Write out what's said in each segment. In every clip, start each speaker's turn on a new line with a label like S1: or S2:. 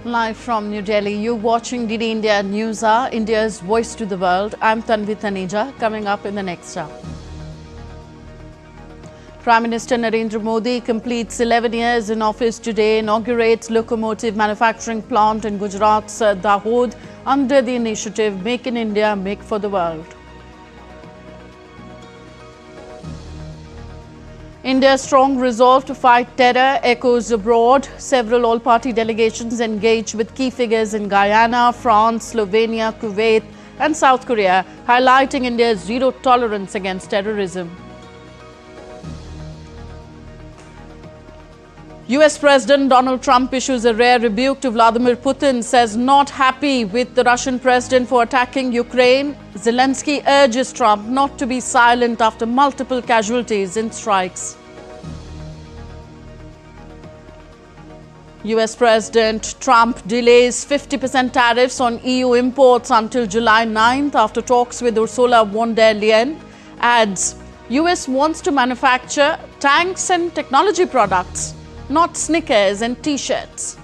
S1: Live from New Delhi, you're watching DD India News Hour, India's voice to the world. I'm Tanvi Taneja. Coming up in the next hour. Prime Minister Narendra Modi completes 11 years in office today, inaugurates locomotive manufacturing plant in Gujarat's Dahod under the initiative Make in India, Make for the World. India's strong resolve to fight terror echoes abroad. Several all-party delegations engaged with key figures in Guyana, France, Slovenia, Kuwait and South Korea, highlighting India's zero tolerance against terrorism. US President Donald Trump issues a rare rebuke to Vladimir Putin, says not happy with the Russian president for attacking Ukraine. Zelensky urges Trump not to be silent after multiple casualties in strikes. US President Trump delays 50% tariffs on EU imports until July 9th after talks with Ursula von der Leyen. Adds, US wants to manufacture tanks and technology products, not Snickers and T-shirts.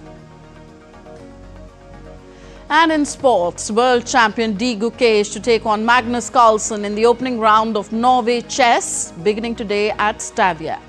S1: And in sports, world champion Gukesh to take on Magnus Carlsen in the opening round of Norway chess, beginning today at Stavia.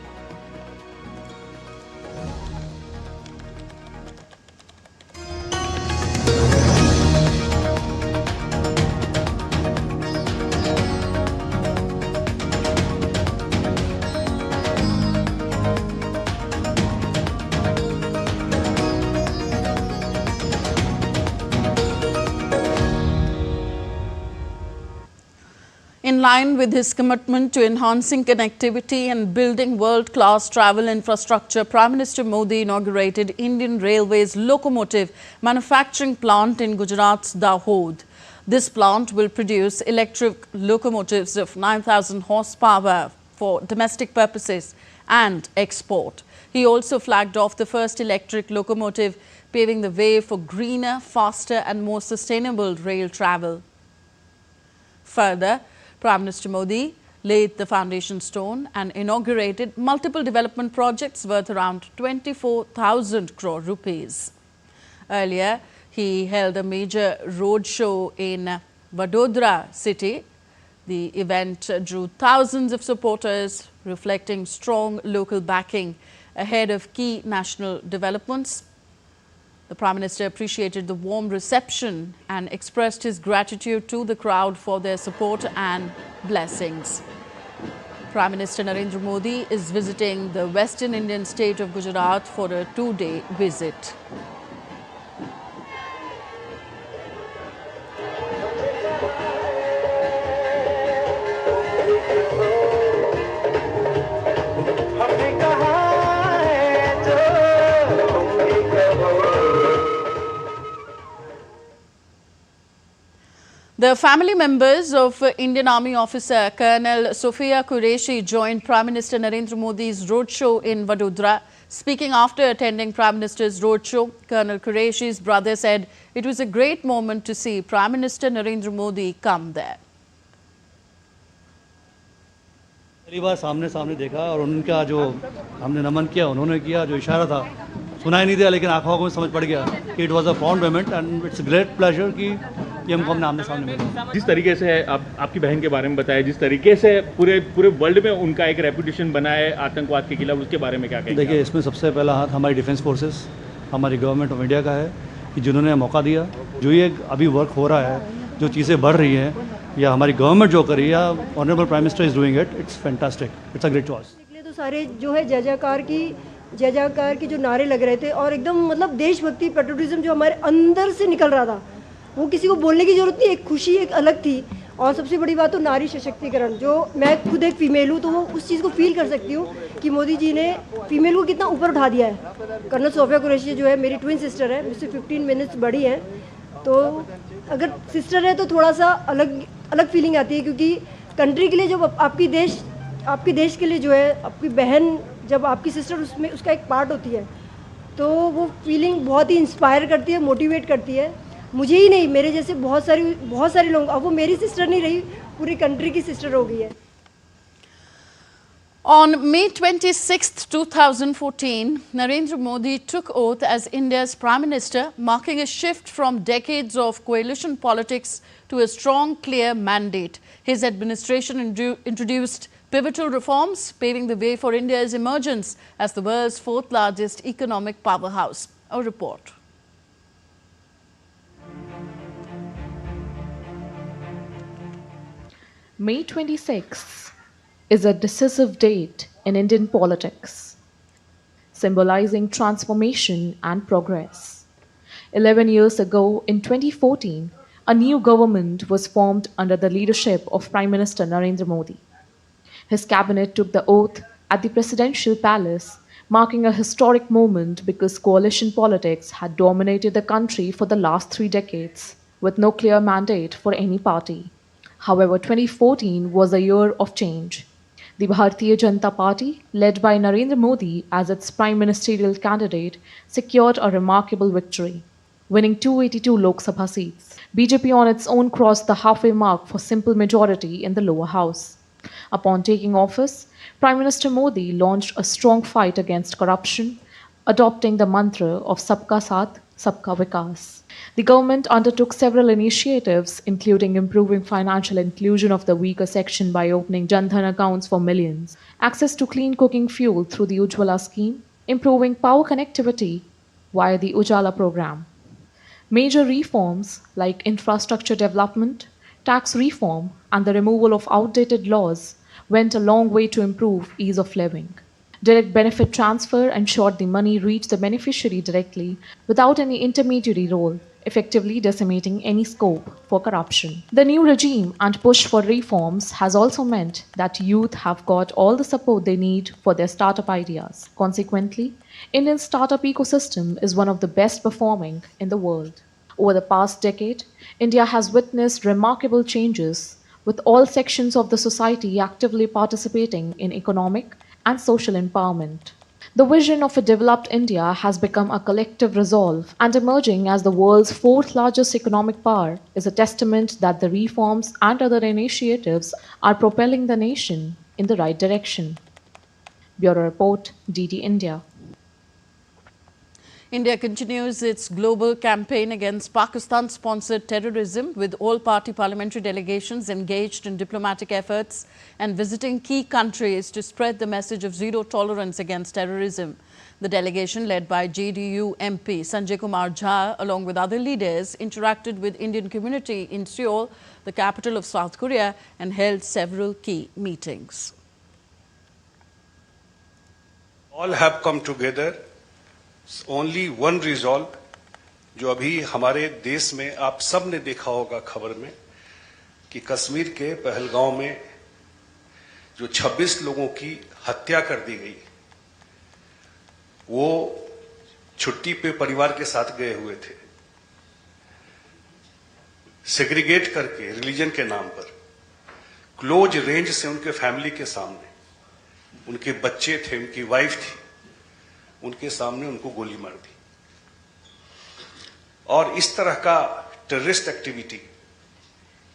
S1: In line with his commitment to enhancing connectivity and building world-class travel infrastructure, Prime Minister Modi inaugurated Indian Railways locomotive manufacturing plant in Gujarat's Dahod. This plant will produce electric locomotives of 9,000 horsepower for domestic purposes and export. He also flagged off the first electric locomotive, paving the way for greener, faster and more sustainable rail travel. Further, Prime Minister Modi laid the foundation stone and inaugurated multiple development projects worth around 24,000 crore rupees. Earlier, he held a major roadshow in Vadodara city. The event drew thousands of supporters, reflecting strong local backing ahead of key national developments. The Prime Minister appreciated the warm reception and expressed his gratitude to the crowd for their support and blessings. Prime Minister Narendra Modi is visiting the Western Indian state of Gujarat for a 2-day visit. The family members of Indian Army officer Colonel Sophia Qureshi joined Prime Minister Narendra Modi's roadshow in Vadodara. Speaking after attending Prime Minister's roadshow, Colonel Qureshi's brother said it was a great moment to see Prime Minister Narendra Modi come there.
S2: पहली बार सामने देखा और उनका जो हमने नमन किया, उन्होंने किया जो इशारा था, सुनाई नहीं दिया लेकिन आंखों में समझ पड़ गया कि it was a found moment and it's great pleasure कि हमको हमने सामने मिला।
S3: जिस तरीके से आपकी बहन के बारे में बताया, जिस तरीके से पूरे वर्ल्ड में उनका एक रेपुटेशन बना है आतंकवाद के खिलाफ, उसके बारे में क्या कहेंगे? देखिए,
S2: इसमें सबसे पहला हाथ हमारी डिफेंस फोर्सेस, हमारी गवर्नमेंट ऑफ इंडिया का है कि जिन्होंने मौका दिया। जो ये अभी वर्क हो रहा है, जो चीज़ें बढ़ रही हैं या हमारी गवर्नमेंट जो कर रही है या honourable prime minister is doing it, it's fantastic, it's a great choice.
S4: तो सारे जो है जय जयकार की जो नारे लग रहे थे और एकदम मतलब देशभक्ति, पेट्रियोटिज्म जो हमारे अंदर से निकल रहा था, वो किसी को बोलने की जरूरत नहीं, एक खुशी एक अलग थी। और सबसे बड़ी बात तो नारी सशक्तिकरण, जो मैं खुद एक फीमेल हूँ तो वो उस चीज़ को फील कर सकती हूँ कि मोदी जी ने फीमेल को कितना ऊपर उठा दिया है। कर्नल सोफिया कुरैशी जो है मेरी ट्विन सिस्टर है, मुझसे 15 मिनट्स बड़ी है, तो अगर सिस्टर है तो थोड़ा सा अलग फीलिंग आती है, क्योंकि कंट्री के लिए जब आपकी देश के लिए जो है आपकी बहन, जब आपकी सिस्टर उसमें उसका एक पार्ट होती है, तो वो फीलिंग बहुत ही इंस्पायर करती है, मोटिवेट करती है। मुझे ही नहीं, मेरे जैसे बहुत सारे लोग, अब वो मेरी सिस्टर नहीं रही, पूरी कंट्री की सिस्टर हो गई है।
S1: On May 26, 2014, Narendra Modi took oath as India's Prime Minister, marking a shift from decades of coalition politics to a strong, clear mandate. His administration introduced pivotal reforms, paving the way for India's emergence as the world's fourth largest economic powerhouse. A report.
S5: May 26 is a decisive date in Indian politics, symbolizing transformation and progress. 11 years ago, in 2014, a new government was formed under the leadership of Prime Minister Narendra Modi. His cabinet took the oath at the presidential palace, marking a historic moment because coalition politics had dominated the country for the last 3 decades, with no clear mandate for any party. However, 2014 was a year of change. The Bharatiya Janata Party, led by Narendra Modi as its prime ministerial candidate, secured a remarkable victory, winning 282 Lok Sabha seats. BJP on its own crossed the halfway mark for simple majority in the lower house. Upon taking office, Prime Minister Modi launched a strong fight against corruption, adopting the mantra of Sabka Saath, Sabka Vikas. The government undertook several initiatives, including improving financial inclusion of the weaker section by opening Jan Dhan accounts for millions, access to clean cooking fuel through the Ujjwala scheme, improving power connectivity via the Ujala program. Major reforms like infrastructure development, tax reform, and the removal of outdated laws went a long way to improve ease of living. Direct benefit transfer ensured the money reached the beneficiary directly without any intermediary role, effectively decimating any scope for corruption. The new regime and push for reforms has also meant that youth have got all the support they need for their startup ideas. Consequently, India's startup ecosystem is one of the best performing in the world. Over the past decade, India has witnessed remarkable changes, with all sections of the society actively participating in economic and social empowerment. The vision of a developed India has become a collective resolve, and emerging as the world's fourth largest economic power is a testament that the reforms and other initiatives are propelling the nation in the right direction. Bureau Report, DD India.
S1: India continues its global campaign against Pakistan-sponsored terrorism, with all-party parliamentary delegations engaged in diplomatic efforts and visiting key countries to spread the message of zero tolerance against terrorism. The delegation, led by JDU MP Sanjay Kumar Jha, along with other leaders, interacted with Indian community in Seoul, the capital of South Korea, and held several key meetings.
S6: All have come together. Only one resolve जो अभी हमारे देश में आप सब ने देखा होगा खबर में कि कश्मीर के पहलगांव में जो 26 लोगों की हत्या कर दी गई, वो छुट्टी पे परिवार के साथ गए हुए थे, सेग्रीगेट करके रिलीजन के नाम पर क्लोज रेंज से उनके फैमिली के सामने, उनके बच्चे थे, उनकी वाइफ थी, उनके सामने उनको गोली मार दी। और इस तरह का टेररिस्ट एक्टिविटी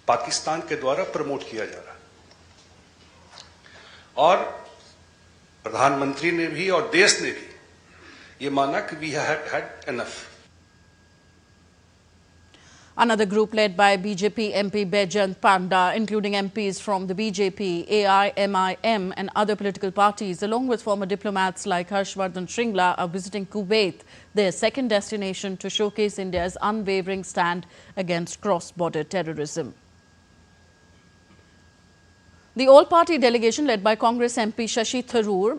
S6: पाकिस्तान के द्वारा प्रमोट किया जा रहा है, और प्रधानमंत्री ने भी और देश ने भी ये माना कि we had enough.
S1: Another group led by BJP MP Baijant Panda, including MPs from the BJP, AIMIM and other political parties, along with former diplomats like Harshvardhan Shringla, are visiting Kuwait, their second destination, to showcase India's unwavering stand against cross-border terrorism. The all-party delegation led by Congress MP Shashi Tharoor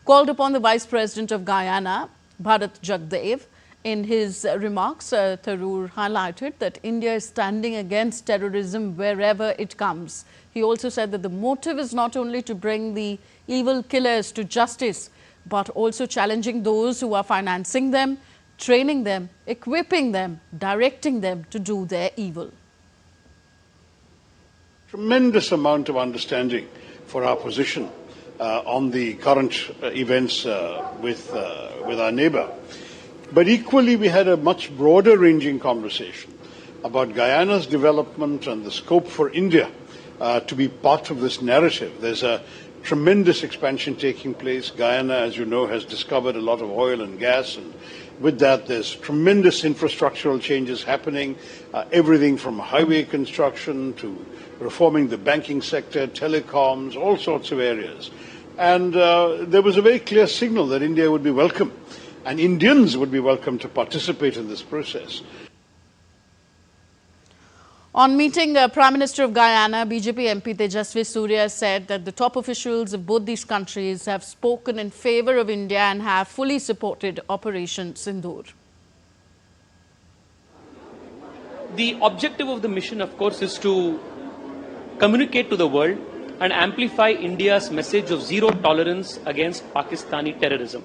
S1: called upon the Vice President of Guyana, Bharat Jagdev. In his remarks, Tharoor highlighted that India is standing against terrorism wherever it comes. He also said that the motive is not only to bring the evil killers to justice, but also challenging those who are financing them, training them, equipping them, directing them to do their evil.
S7: Tremendous amount of understanding for our position on the current events with our neighbor. But equally, we had a much broader ranging conversation about Guyana's development and the scope for India to be part of this narrative. There's a tremendous expansion taking place. Guyana, as you know, has discovered a lot of oil and gas, and with that, there's tremendous infrastructural changes happening, everything from highway construction to reforming the banking sector, telecoms, all sorts of areas. And there was a very clear signal that India would be welcome, and Indians would be welcome to participate in this process.
S1: On meeting Prime Minister of Guyana, BJP MP Tejasvi Surya said that the top officials of both these countries have spoken in favour of India and have fully supported Operation Sindoor.
S8: The objective of the mission, of course, is to communicate to the world and amplify India's message of zero tolerance against Pakistani terrorism.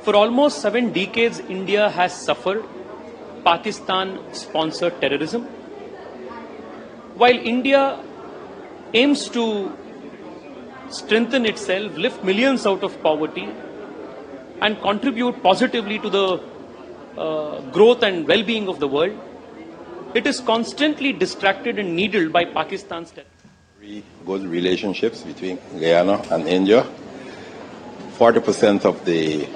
S8: For almost 7 decades, India has suffered Pakistan-sponsored terrorism. While India aims to strengthen itself, lift millions out of poverty, and contribute positively to the growth and well-being of the world, it is constantly distracted and needled by Pakistan's terrorism.
S9: Good relationships between Guyana and India. 40% of the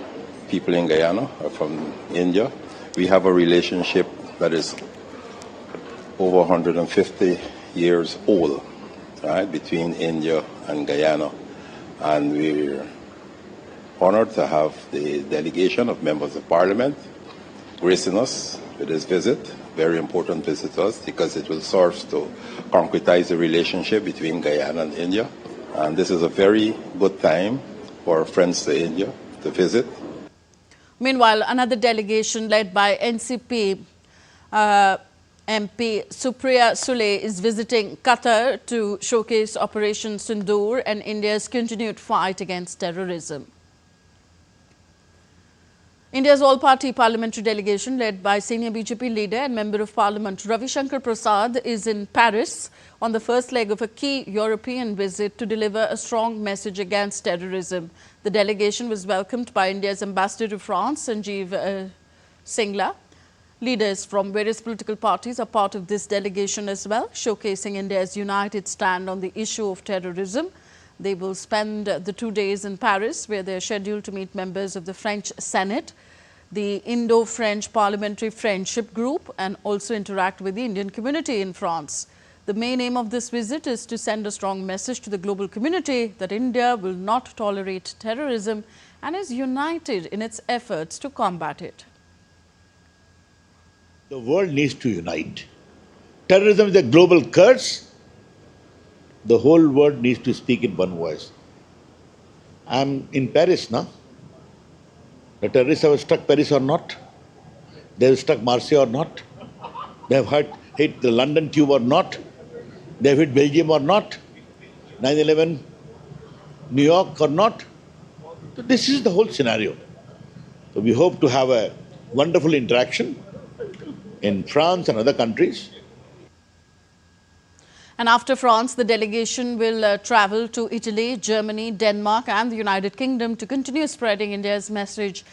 S9: people in Guyana are from India. We have a relationship that is over 150 years old, right, between India and Guyana. And we're honored to have the delegation of members of parliament gracing us with this visit. Very important visit to us because it will serve to concretize the relationship between Guyana and India. And this is a very good time for our friends to India to visit.
S1: Meanwhile, another delegation led by NCP MP Supriya Sule is visiting Qatar to showcase Operation Sindoor and India's continued fight against terrorism. India's all-party parliamentary delegation led by senior BJP leader and Member of Parliament Ravi Shankar Prasad is in Paris on the first leg of a key European visit to deliver a strong message against terrorism. The delegation was welcomed by India's ambassador to France, Sanjeev Singla. Leaders from various political parties are part of this delegation as well, showcasing India's united stand on the issue of terrorism. They will spend the 2 days in Paris, where they are scheduled to meet members of the French Senate, the Indo-French Parliamentary Friendship Group, and also interact with the Indian community in France. The main aim of this visit is to send a strong message to the global community that India will not tolerate terrorism and is united in its efforts to combat it.
S10: The world needs to unite. Terrorism is a global curse. The whole world needs to speak in one voice. I'm in Paris now. The terrorists have struck Paris or not? They have struck Marseille or not? They have hit the London Tube or not? They have hit Belgium or not? 9/11, New York or not? So this is the whole scenario. So we hope to have a wonderful interaction in France and other countries.
S1: And after France, the delegation will travel to Italy, Germany, Denmark and the United Kingdom to continue spreading India's message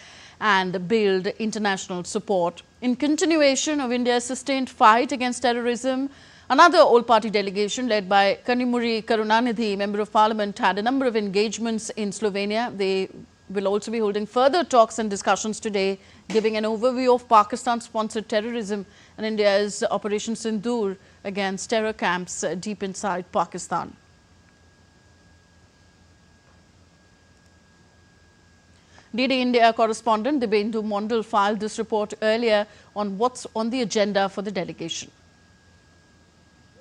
S1: and build international support. In continuation of India's sustained fight against terrorism, another all-party delegation led by Kanimuri Karunanidhi, Member of Parliament, had a number of engagements in Slovenia. They will also be holding further talks and discussions today, giving an overview of Pakistan-sponsored terrorism and India's Operation Sindoor against terror camps deep inside Pakistan. DD India correspondent Dibendu Mondal filed this report earlier on what's on the agenda for the delegation.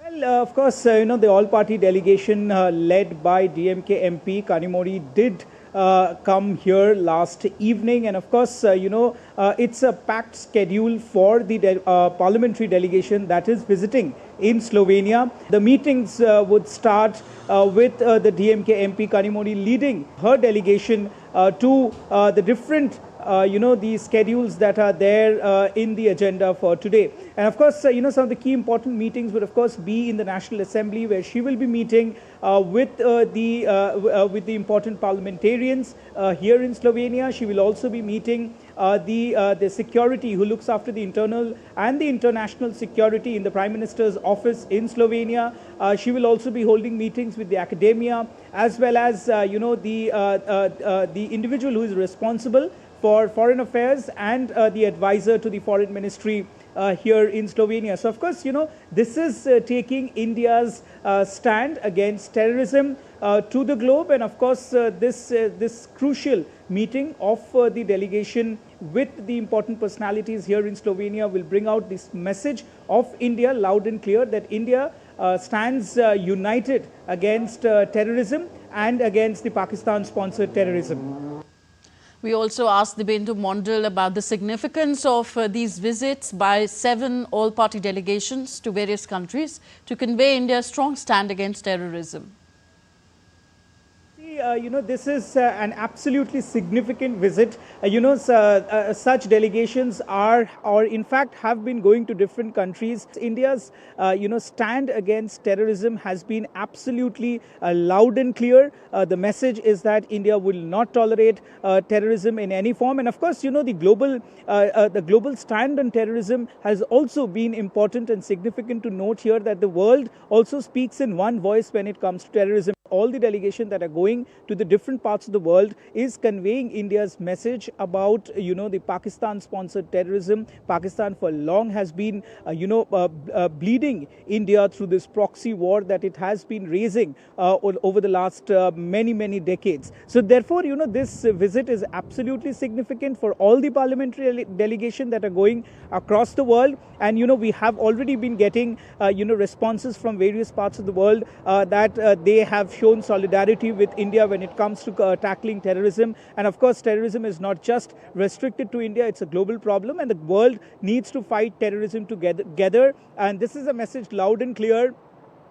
S11: Well, of course, the all-party delegation led by DMK MP Kanimuri did come here last evening, and of course, it's a packed schedule for the parliamentary delegation that is visiting in Slovenia. The meetings would start with the DMK MP Kanimuri leading her delegation to the different the schedules that are there in the agenda for today. And of course, some of the key important meetings would of course be in the National Assembly, where she will be meeting with the important parliamentarians here in Slovenia. She will also be meeting the security, who looks after the internal and the international security in the Prime Minister's office in Slovenia. She will also be holding meetings with the academia, as well as the individual who is responsible for foreign affairs and the advisor to the foreign ministry here in Slovenia. So, of course, this is taking India's stand against terrorism to the globe, and of course, this crucial meeting of the delegation with the important personalities here in Slovenia will bring out this message of India loud and clear, that India stands united against terrorism and against the Pakistan-sponsored terrorism.
S1: We also asked Dibyendu Mondal about the significance of these visits by 7 all-party delegations to various countries to convey India's strong stand against terrorism.
S11: This is an absolutely significant visit. Such delegations are, or in fact have been going to different countries. India's, stand against terrorism has been absolutely loud and clear. The message is that India will not tolerate terrorism in any form. And of course, the global stand on terrorism has also been important and significant to note here, that the world also speaks in one voice when it comes to terrorism. All the delegations that are going to the different parts of the world is conveying India's message about, the Pakistan-sponsored terrorism. Pakistan for long has been, bleeding India through this proxy war that it has been raising over the last many decades. So therefore, this visit is absolutely significant for all the parliamentary delegation that are going across the world. And, we have already been getting, responses from various parts of the world that they have shown solidarity with India when it comes to tackling terrorism. And of course, terrorism is not just restricted to India, it's a global problem, and the world needs to fight terrorism together. And this is a message loud and clear.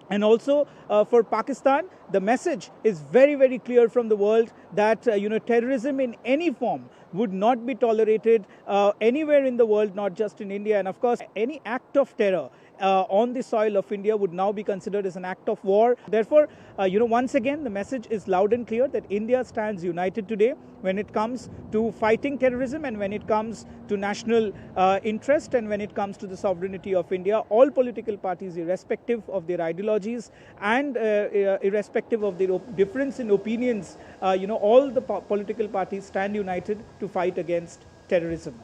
S11: And also for Pakistan, the message is very clear from the world that terrorism in any form would not be tolerated anywhere in the world, not just in India. And of course, any act of terror on the soil of India would now be considered as an act of war. Therefore, once again, the message is loud and clear that India stands united today when it comes to fighting terrorism, and when it comes to national interest, and when it comes to the sovereignty of India. All political parties, irrespective of their ideologies and irrespective of their difference in opinions, all the political parties stand united to fight against terrorism.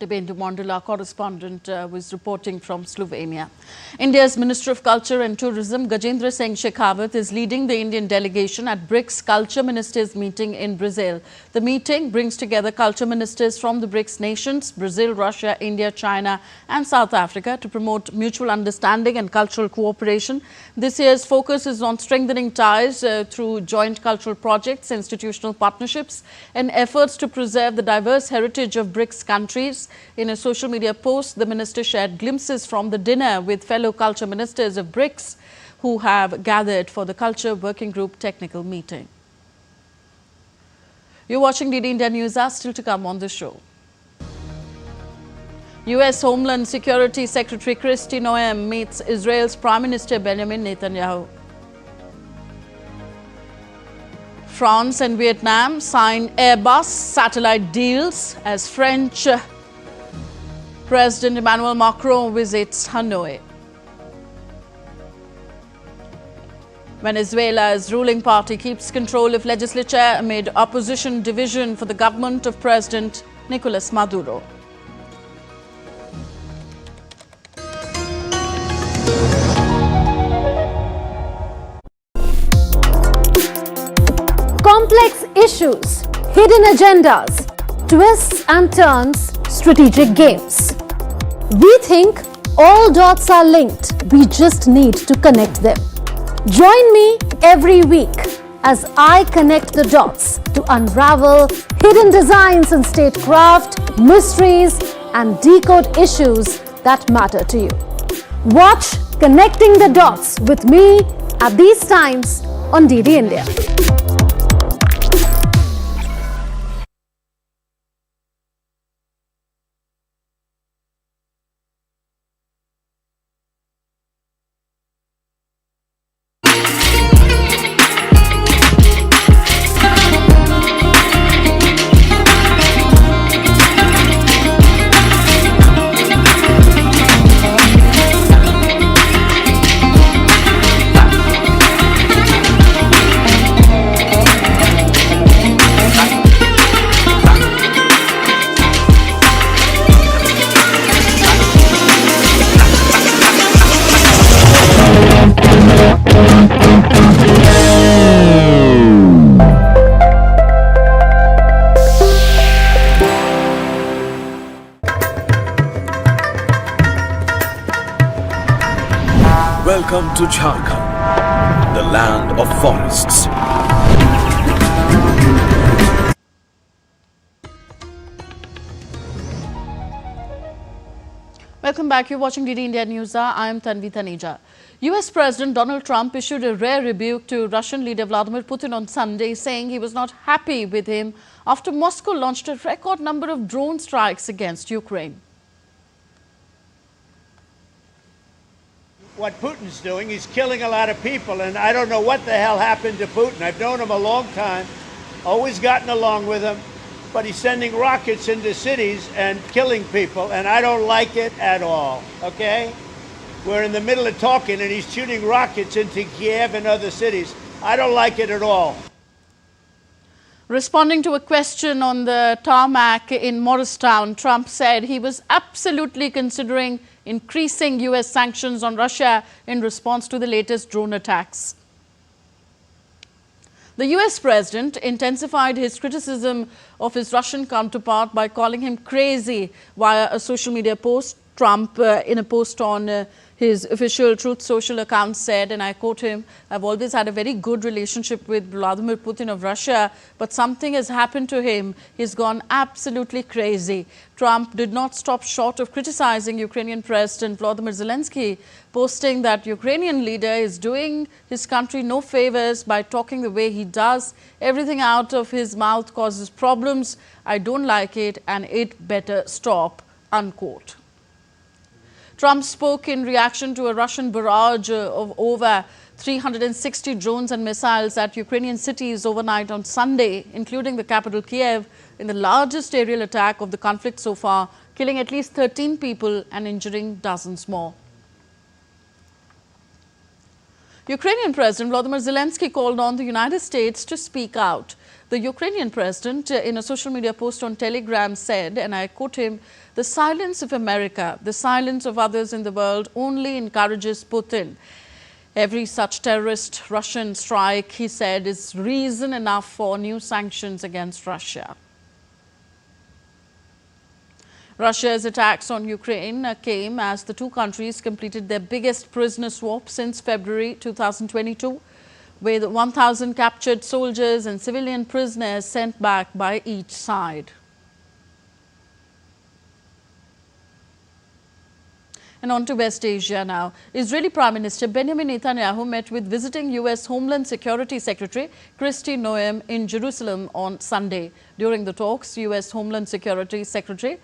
S1: Dibyendu Mondal, our correspondent, was reporting from Slovenia. India's Minister of Culture and Tourism, Gajendra Singh Shekhawat, is leading the Indian delegation at BRICS Culture Ministers meeting in Brazil. The meeting brings together culture ministers from the BRICS nations, Brazil, Russia, India, China and South Africa, to promote mutual understanding and cultural cooperation. This year's focus is on strengthening ties through joint cultural projects, institutional partnerships and efforts to preserve the diverse heritage of BRICS countries. In a social media post, the minister shared glimpses from the dinner with fellow culture ministers of BRICS who have gathered for the Culture Working Group technical meeting. You're watching DD India News. Are still to come on the show. US Homeland Security Secretary Kristi Noem meets Israel's Prime Minister Benjamin Netanyahu. France and Vietnam sign Airbus satellite deals as French President Emmanuel Macron visits Hanoi. Venezuela's ruling party keeps control of legislature amid opposition division for the government of President Nicolas Maduro.
S12: Complex issues, hidden agendas, twists and turns, strategic games. We think all dots are linked. We just need to connect them. Join me every week as I connect the dots to unravel hidden designs in statecraft, mysteries, and decode issues that matter to you. Watch Connecting the Dots with me at these times on DD India.
S13: Welcome to Jharkhand, the land of forests.
S1: Welcome back. You're watching DD India News. I am Tanvi Taneja. US President Donald Trump issued a rare rebuke to Russian leader Vladimir Putin on Sunday, saying he was not happy with him after Moscow launched a record number of drone strikes against Ukraine.
S14: What Putin's doing, he's killing a lot of people, and I don't know what the hell happened to Putin. I've known him a long time, always gotten along with him, but he's sending rockets into cities and killing people, and I don't like it at all, okay? We're in the middle of talking, and he's shooting rockets into Kiev and other cities. I don't like it at all.
S1: Responding to a question on the tarmac in Morristown, Trump said he was absolutely considering increasing US sanctions on Russia in response to the latest drone attacks. The US president intensified his criticism of his Russian counterpart by calling him crazy via a social media post. Trump, in a post on his official Truth Social account, said, and I quote him, "I've always had a very good relationship with Vladimir Putin of Russia, but something has happened to him. He's gone absolutely crazy." Trump did not stop short of criticizing Ukrainian President Volodymyr Zelensky, posting that Ukrainian leader is doing his country no favors by talking the way he does. Everything out of his mouth causes problems. I don't like it, and it better stop, unquote. Trump spoke in reaction to a Russian barrage of over 360 drones and missiles at Ukrainian cities overnight on Sunday, including the capital Kiev, in the largest aerial attack of the conflict so far, killing at least 13 people and injuring dozens more. Ukrainian President Volodymyr Zelensky called on the United States to speak out. The Ukrainian president, in a social media post on Telegram, said, and I quote him, "The silence of America, the silence of others in the world only encourages Putin. Every such terrorist Russian strike," he said, "is reason enough for new sanctions against Russia." Russia's attacks on Ukraine came as the two countries completed their biggest prisoner swap since February 2022, with 1,000 captured soldiers and civilian prisoners sent back by each side. And on to West Asia now. Israeli Prime Minister Benjamin Netanyahu met with visiting US Homeland Security Secretary Kristi Noem in Jerusalem on Sunday. During the talks, US Homeland Security Secretary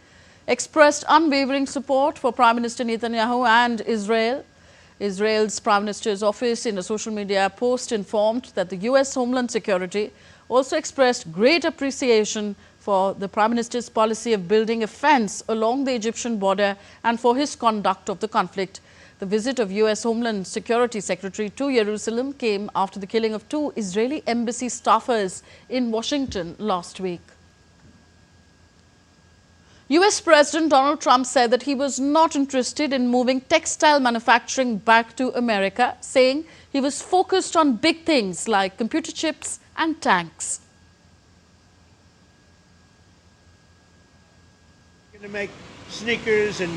S1: expressed unwavering support for Prime Minister Netanyahu and Israel. Israel's Prime Minister's office, in a social media post, informed that the US Homeland Security also expressed great appreciation for the Prime Minister's policy of building a fence along the Egyptian border and for his conduct of the conflict. The visit of US Homeland Security Secretary to Jerusalem came after the killing of 2 Israeli embassy staffers in Washington last week. US President Donald Trump said that he was not interested in moving textile manufacturing back to America, saying he was focused on big things like computer chips and tanks.
S14: We're going to make sneakers and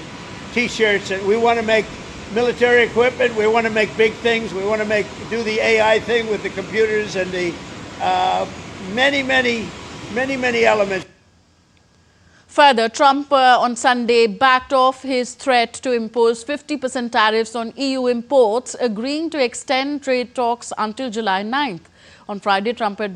S14: T-shirts, and we want to make military equipment. We want to make big things. We want to do the AI thing with the computers and the many elements.
S1: Further, Trump on Sunday backed off his threat to impose 50% tariffs on EU imports, agreeing to extend trade talks until July 9th. On Friday, Trump had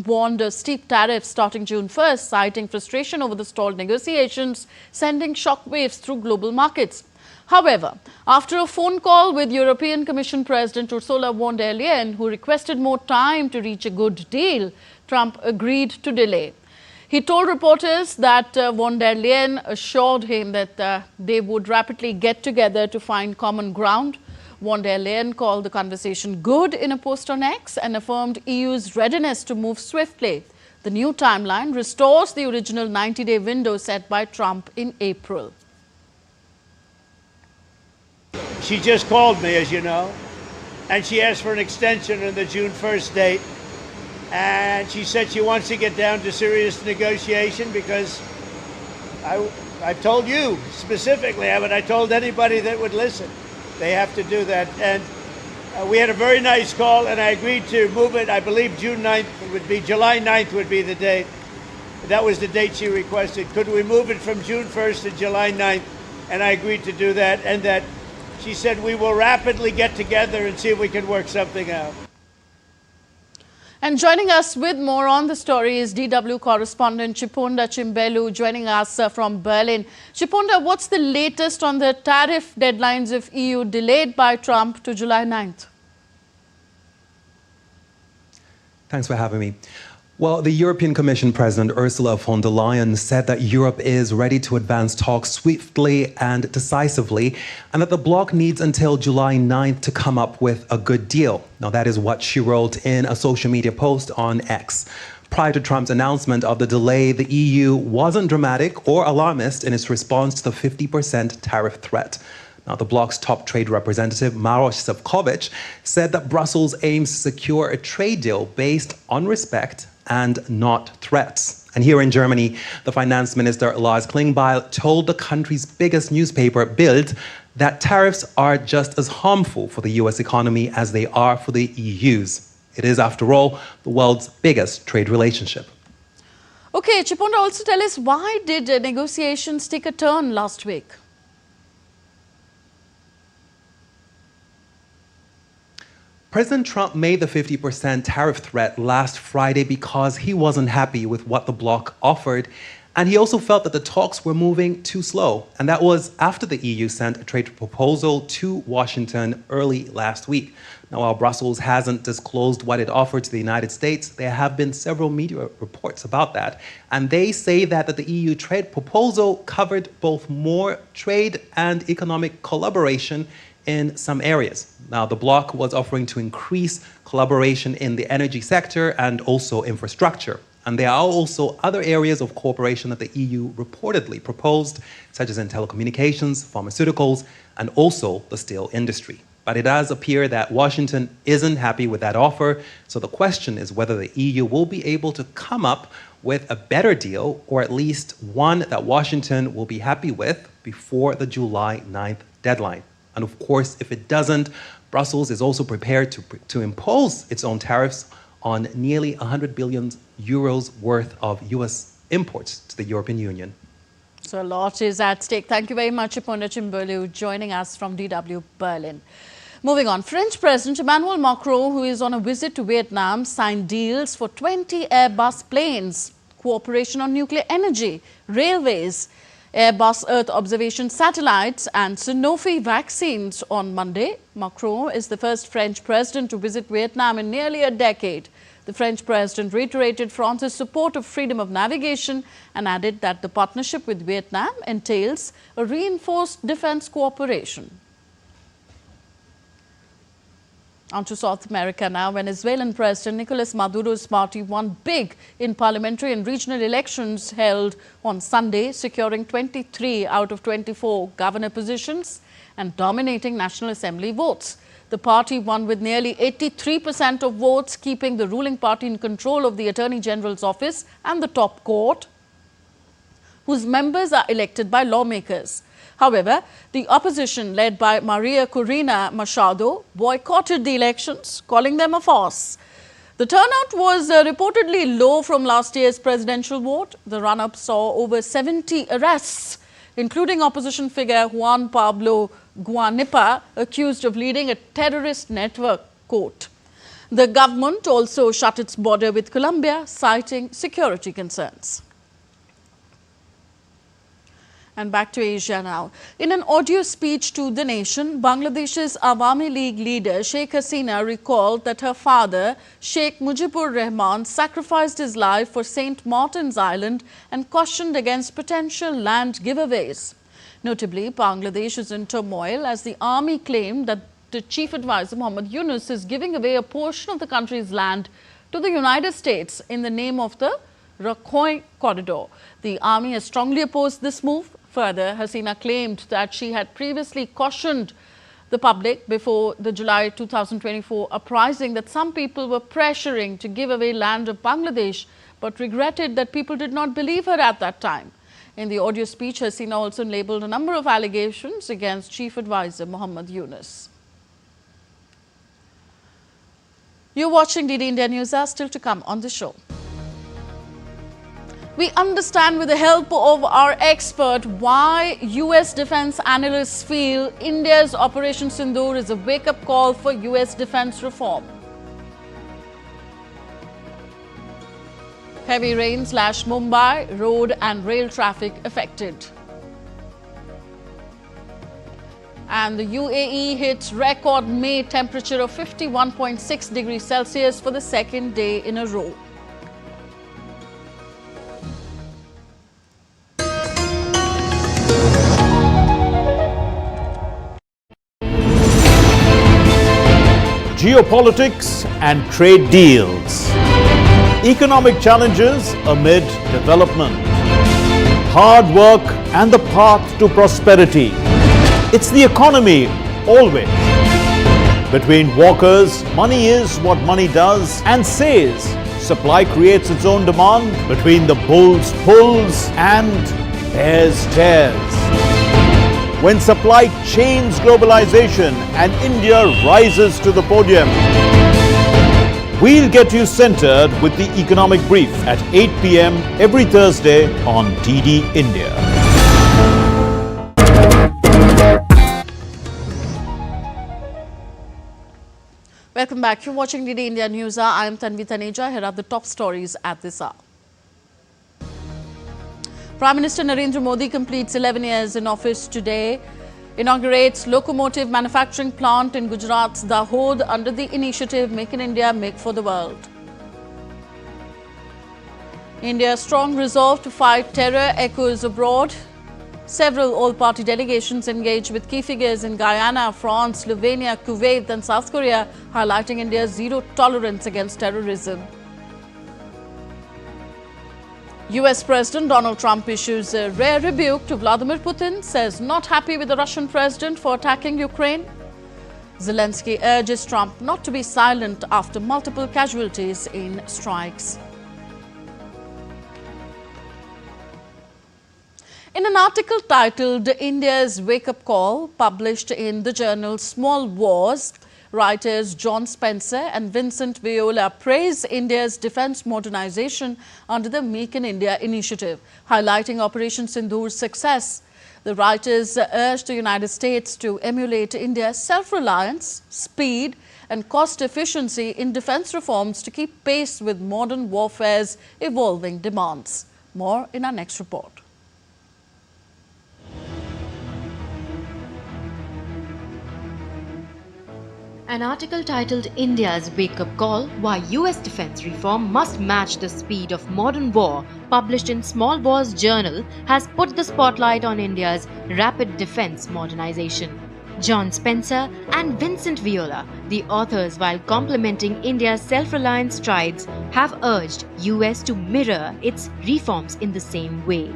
S1: warned steep tariffs starting June 1st, citing frustration over the stalled negotiations, sending shockwaves through global markets. However, after a phone call with European Commission President Ursula von der Leyen, who requested more time to reach a good deal, Trump agreed to delay. He told reporters that von der Leyen assured him that they would rapidly get together to find common ground. Von der Leyen called the conversation good in a post on X and affirmed EU's readiness to move swiftly. The new timeline restores the original 90-day window set by Trump in April.
S14: She just called me, as you know, and she asked for an extension on the June 1st date. And she said she wants to get down to serious negotiation because I've told you specifically, haven't I told anybody that would listen? They have to do that. And we had a very nice call, and I agreed to move it. I believe June 9th would be, July 9th would be the date. That was the date she requested. Could we move it from June 1st to July 9th? And I agreed to do that. And that she said we will rapidly get together and see if we can work something out.
S1: And joining us with more on the story is DW correspondent Chiponda Chimbelu, joining us from Berlin. Chiponda, what's the latest on the tariff deadlines of EU delayed by Trump to July 9th?
S15: Thanks for having me. Well, the European Commission President Ursula von der Leyen said that Europe is ready to advance talks swiftly and decisively, and that the bloc needs until July 9th to come up with a good deal. Now, that is what she wrote in a social media post on X. Prior to Trump's announcement of the delay, the EU wasn't dramatic or alarmist in its response to the 50% tariff threat. Now, the bloc's top trade representative, Maros Sefcovic, said that Brussels aims to secure a trade deal based on respect and not threats. And here in Germany, the finance minister, Lars Klingbeil, told the country's biggest newspaper, Bild, that tariffs are just as harmful for the US economy as they are for the EU's. It is, after all, the world's biggest trade relationship.
S1: Okay, Chiponda, also tell us, why did negotiations take a turn last week?
S15: President Trump made the 50% tariff threat last Friday because he wasn't happy with what the bloc offered, and he also felt that the talks were moving too slow. And that was after the EU sent a trade proposal to Washington early last week. Now, while Brussels hasn't disclosed what it offered to the United States, there have been several media reports about that. And they say that the EU trade proposal covered both more trade and economic collaboration in some areas. Now, the bloc was offering to increase collaboration in the energy sector and also infrastructure. And there are also other areas of cooperation that the EU reportedly proposed, such as in telecommunications, pharmaceuticals, and also the steel industry. But it does appear that Washington isn't happy with that offer. So the question is whether the EU will be able to come up with a better deal, or at least one that Washington will be happy with before the July 9th deadline. And of course, if it doesn't, Brussels is also prepared to impose its own tariffs on nearly 100 billion euros worth of US imports to the European Union.
S1: So a lot is at stake. Thank you very much, Chiponda Chimbelu, joining us from DW Berlin. Moving on, French President Emmanuel Macron, who is on a visit to Vietnam, signed deals for 20 Airbus planes, cooperation on nuclear energy, railways, Airbus Earth observation satellites and Sanofi vaccines on Monday. Macron is the first French president to visit Vietnam in nearly a decade. The French president reiterated France's support of freedom of navigation and added that the partnership with Vietnam entails a reinforced defense cooperation. On to South America now. Venezuelan President Nicolas Maduro's party won big in parliamentary and regional elections held on Sunday, securing 23 out of 24 governor positions and dominating National Assembly votes. The party won with nearly 83% of votes, keeping the ruling party in control of the Attorney General's office and the top court, whose members are elected by lawmakers. However, the opposition, led by Maria Corina Machado, boycotted the elections, calling them a farce. The turnout was reportedly low from last year's presidential vote. The run-up saw over 70 arrests, including opposition figure Juan Pablo Guanipa, accused of leading a terrorist network, quote. The government also shut its border with Colombia, citing security concerns. And back to Asia now. In an audio speech to the nation, Bangladesh's Awami League leader Sheikh Hasina recalled that her father, Sheikh Mujibur Rahman, sacrificed his life for St. Martin's Island and cautioned against potential land giveaways. Notably, Bangladesh is in turmoil as the army claimed that the chief advisor Muhammad Yunus is giving away a portion of the country's land to the United States in the name of the Rakhoi Corridor. The army has strongly opposed this move. Further, Hasina claimed that she had previously cautioned the public before the July 2024 uprising that some people were pressuring to give away land of Bangladesh, but regretted that people did not believe her at that time. In the audio speech, Hasina also labelled a number of allegations against Chief Advisor Mohammad Yunus. You're watching DD India News. Still to come on the show. We understand with the help of our expert why US defense analysts feel India's Operation Sindoor is a wake-up call for US defense reform. Heavy rain slashed Mumbai, road and rail traffic affected. And the UAE hits record May temperature of 51.6 degrees Celsius for the second day in a row.
S16: Geopolitics and trade deals. Economic challenges amid development. Hard work and the path to prosperity. It's the economy, always. Between walkers, money is what money does and says. Supply creates its own demand. Between the bulls pulls and bears tears. When supply chains globalization and India rises to the podium. We'll get you centered with the economic brief at 8 p.m. every Thursday on DD India.
S1: Welcome back. You're watching DD India News. I am Tanvi Taneja. Here are the top stories at this hour. Prime Minister Narendra Modi completes 11 years in office today. Inaugurates locomotive manufacturing plant in Gujarat's Dahod under the initiative Make in India, Make for the World. India's strong resolve to fight terror echoes abroad. Several all-party delegations engage with key figures in Guyana, France, Slovenia, Kuwait and South Korea, highlighting India's zero tolerance against terrorism. US President Donald Trump issues a rare rebuke to Vladimir Putin, says not happy with the Russian president for attacking Ukraine. Zelensky urges Trump not to be silent after multiple casualties in strikes. In an article titled India's Wake-up Call, published in the journal Small Wars, writers John Spencer and Vincent Viola praise India's defence modernisation under the Make in India initiative, highlighting Operation Sindoor's success. The writers urge the United States to emulate India's self-reliance, speed and cost efficiency in defence reforms to keep pace with modern warfare's evolving demands. More in our next report.
S17: An article titled India's Wake-up Call, Why US Defence Reform Must Match the Speed of Modern War, published in Small Wars Journal, has put the spotlight on India's rapid defence modernisation. John Spencer and Vincent Viola, the authors, while complimenting India's self-reliant strides, have urged US to mirror its reforms in the same way.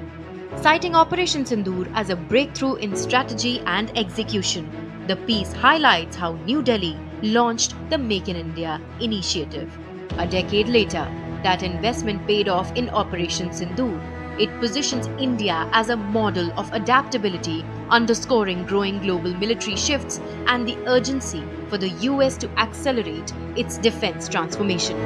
S17: Citing Operation Sindoor as a breakthrough in strategy and execution, the piece highlights how New Delhi launched the Make in India initiative. A decade later, that investment paid off in Operation Sindoor. It positions India as a model of adaptability, underscoring growing global military shifts and the urgency for the US to accelerate its defense transformation.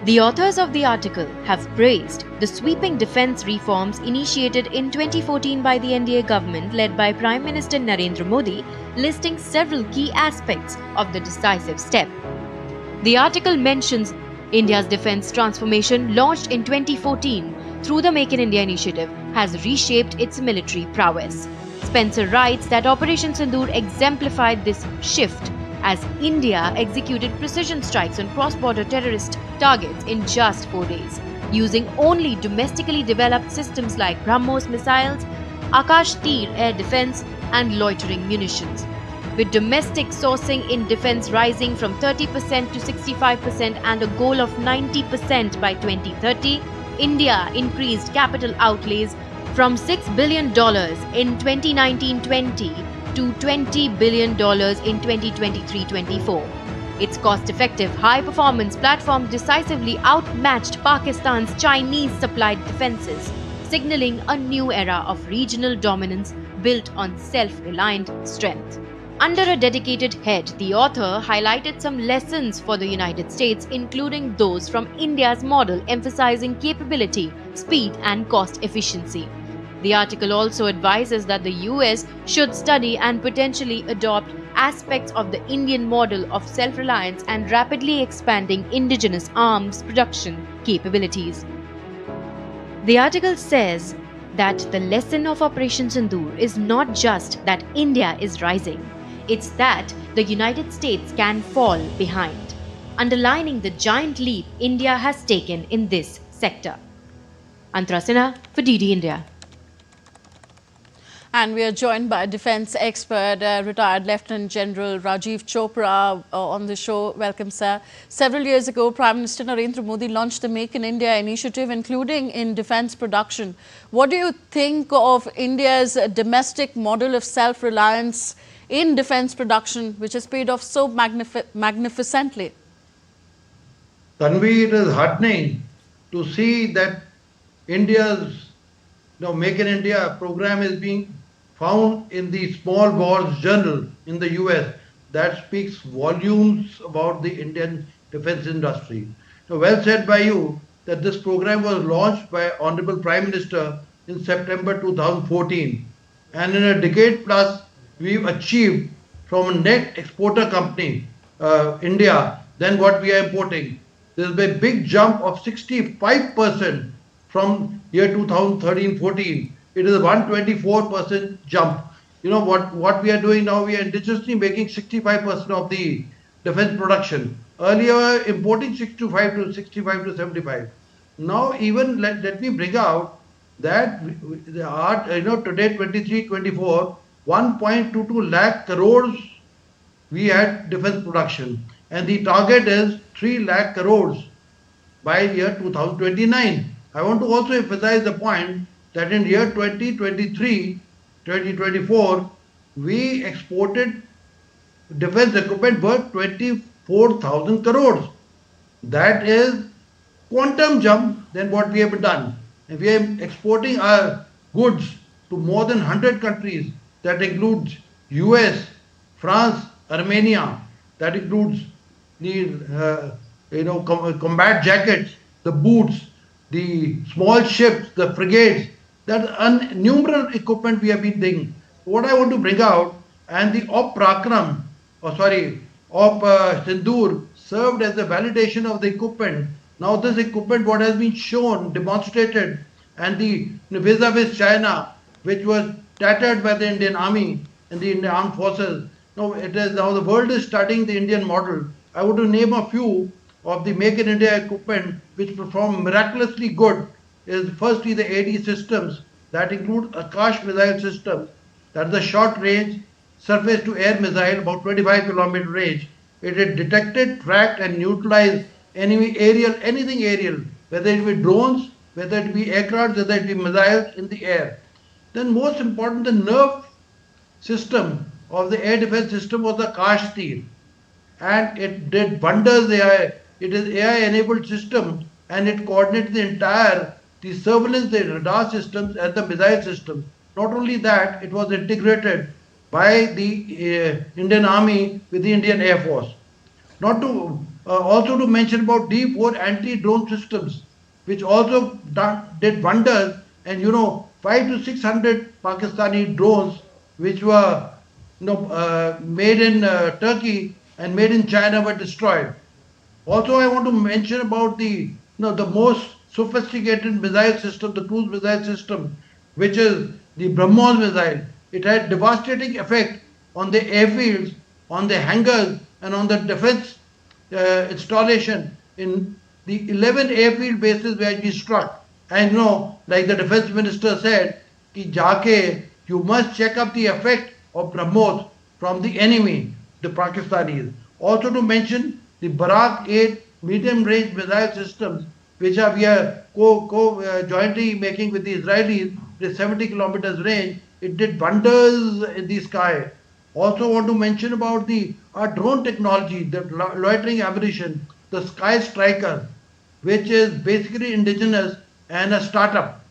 S17: The authors of the article have praised the sweeping defence reforms initiated in 2014 by the NDA government led by Prime Minister Narendra Modi, listing several key aspects of the decisive step. The article mentions India's defence transformation, launched in 2014 through the Make in India initiative, has reshaped its military prowess. Spencer writes that Operation Sindoor exemplified this shift as India executed precision strikes on cross-border terrorist targets in just 4 days, using only domestically developed systems like BrahMos missiles, Akash Tir air defence and loitering munitions. With domestic sourcing in defence rising from 30% to 65% and a goal of 90% by 2030, India increased capital outlays from $6 billion in 2019-20 to $20 billion in 2023-24. Its cost-effective, high-performance platform decisively outmatched Pakistan's Chinese-supplied defences, signaling a new era of regional dominance built on self-reliant strength. Under a dedicated head, the author highlighted some lessons for the United States, including those from India's model emphasizing capability, speed, and cost efficiency. The article also advises that the US should study and potentially adopt aspects of the Indian model of self-reliance and rapidly expanding indigenous arms production capabilities. The article says that the lesson of Operation Sindoor is not just that India is rising, it's that the United States can fall behind, underlining the giant leap India has taken in this sector. Antara Sinha for DD India.
S1: And we are joined by defence expert, retired Lieutenant General Rajiv Chopra on the show. Welcome, sir. Several years ago, Prime Minister Narendra Modi launched the Make in India initiative, including in defence production. What do you think of India's domestic model of self-reliance in defence production, which has paid off so magnificently?
S18: Tanvi, it is heartening to see that India's Make in India program is being found in the Small Wars Journal in the US. That speaks volumes about the Indian defense industry. Now, well said by you that this program was launched by Honorable Prime Minister in September 2014. And in a decade plus, we've achieved from a net exporter company, India, than what we are importing. There's been a big jump of 65% from year 2013-14. It is a 124% jump. You know what we are doing now, we are indigenously making 65% of the defense production. Earlier, importing 65 to 75. Now, even let me bring out that today 23-24, 1.22 lakh crores we had defense production, and the target is 3 lakh crores by year 2029. I want to also emphasize the point that in year 2023-2024, we exported defense equipment worth 24,000 crores. That is quantum jump than what we have done. And we are exporting our goods to more than 100 countries. That includes US, France, Armenia. That includes the combat jackets, the boots, the small ships, the frigates. That innumerable equipment we have been doing. What I want to bring out, and the Sindoor served as a validation of the equipment. Now this equipment, what has been shown, demonstrated, and the vis-a-vis China, which was tattered by the Indian Army and the Indian Armed Forces. Now the world is studying the Indian model. I want to name a few of the Make in India equipment which perform miraculously good. Is firstly the AD systems that include Akash missile system, that is a short range surface to air missile about 25 kilometer range. It is detected, tracked and neutralized enemy anything aerial, whether it be drones, whether it be aircraft, whether it be missiles in the air. Then most important, the nerve system of the air defense system was the Akash steel, and it did wonders. It is AI enabled system, and it coordinates the entire surveillance, the radar systems and the missile systems. Not only that, it was integrated by the Indian Army with the Indian Air Force. Also to mention about D4 anti-drone systems, which also did wonders, and 500 to 600 Pakistani drones which were made in Turkey and made in China were destroyed. Also, I want to mention about the most sophisticated missile system, the cruise missile system, which is the BrahMos missile. It had devastating effect on the airfields, on the hangars, and on the defense installation in the 11 airfield bases where we struck. And like the defense minister said, you must check up the effect of BrahMos from the enemy, the Pakistanis. Also to mention the Barak 8 medium-range missile systems, which we are jointly making with the Israelis, with 70 kilometers range. It did wonders in the sky. Also want to mention about our drone technology, the loitering ammunition, the Sky Striker, which is basically indigenous and a startup.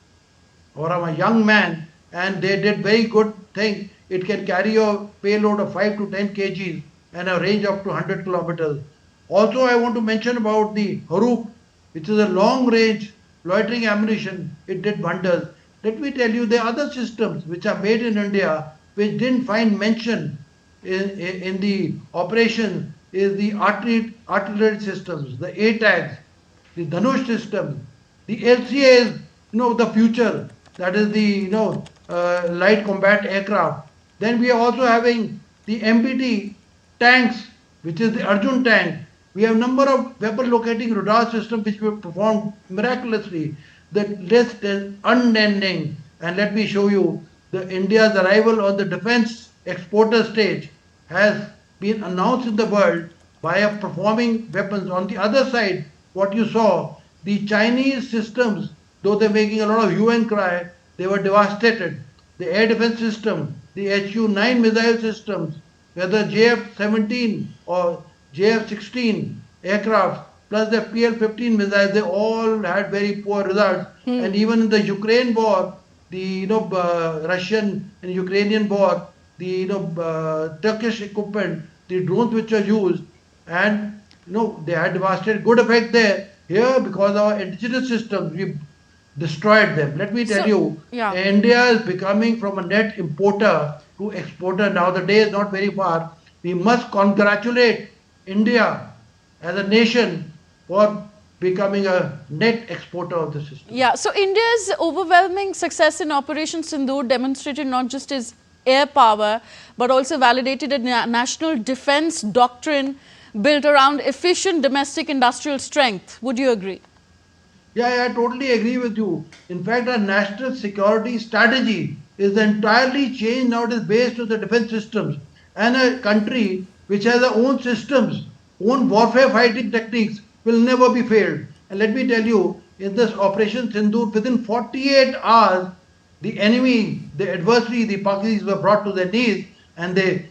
S18: or I'm a young man, and they did very good thing. It can carry a payload of 5 to 10 kgs and a range up to 100 kilometers. Also, I want to mention about the Haruk, which is a long range loitering ammunition. It did wonders. Let me tell you, there are other systems which are made in India which didn't find mention in the operation is the artillery systems, the ATAGs, the Dhanush system, the LCA is the future, that is the light combat aircraft. Then we are also having the MBT tanks, which is the Arjun tank. We have number of weapon locating radar systems which were performed miraculously. The list is unending. And let me show you, India's arrival on the defense exporter stage has been announced in the world by performing weapons. On the other side, what you saw, the Chinese systems, though they're making a lot of hue and cry, they were devastated. The air defense system, the HU-9 missile systems, whether JF-17 or JF-16 aircraft, plus the PL-15 missiles, they all had very poor results. And even in the Ukraine war, the Russian and Ukrainian war, the Turkish equipment, the drones which are used, and they had devastated good effect there. Here, because our indigenous systems, we destroyed them. Let me tell you, India is becoming from a net importer to exporter. Now the day is not very far. We must congratulate India as a nation for becoming a net exporter of the system.
S1: Yeah, so India's overwhelming success in Operation Sindoor demonstrated not just its air power, but also validated a national defense doctrine built around efficient domestic industrial strength. Would you agree?
S18: Yeah, I totally agree with you. In fact, our national security strategy is entirely changed now. It is based on the defense systems. And a country which has their own systems, own warfare fighting techniques will never be failed. And let me tell you, in this Operation Sindoor, within 48 hours, the enemy, the adversary, the Pakistanis were brought to their knees, and they,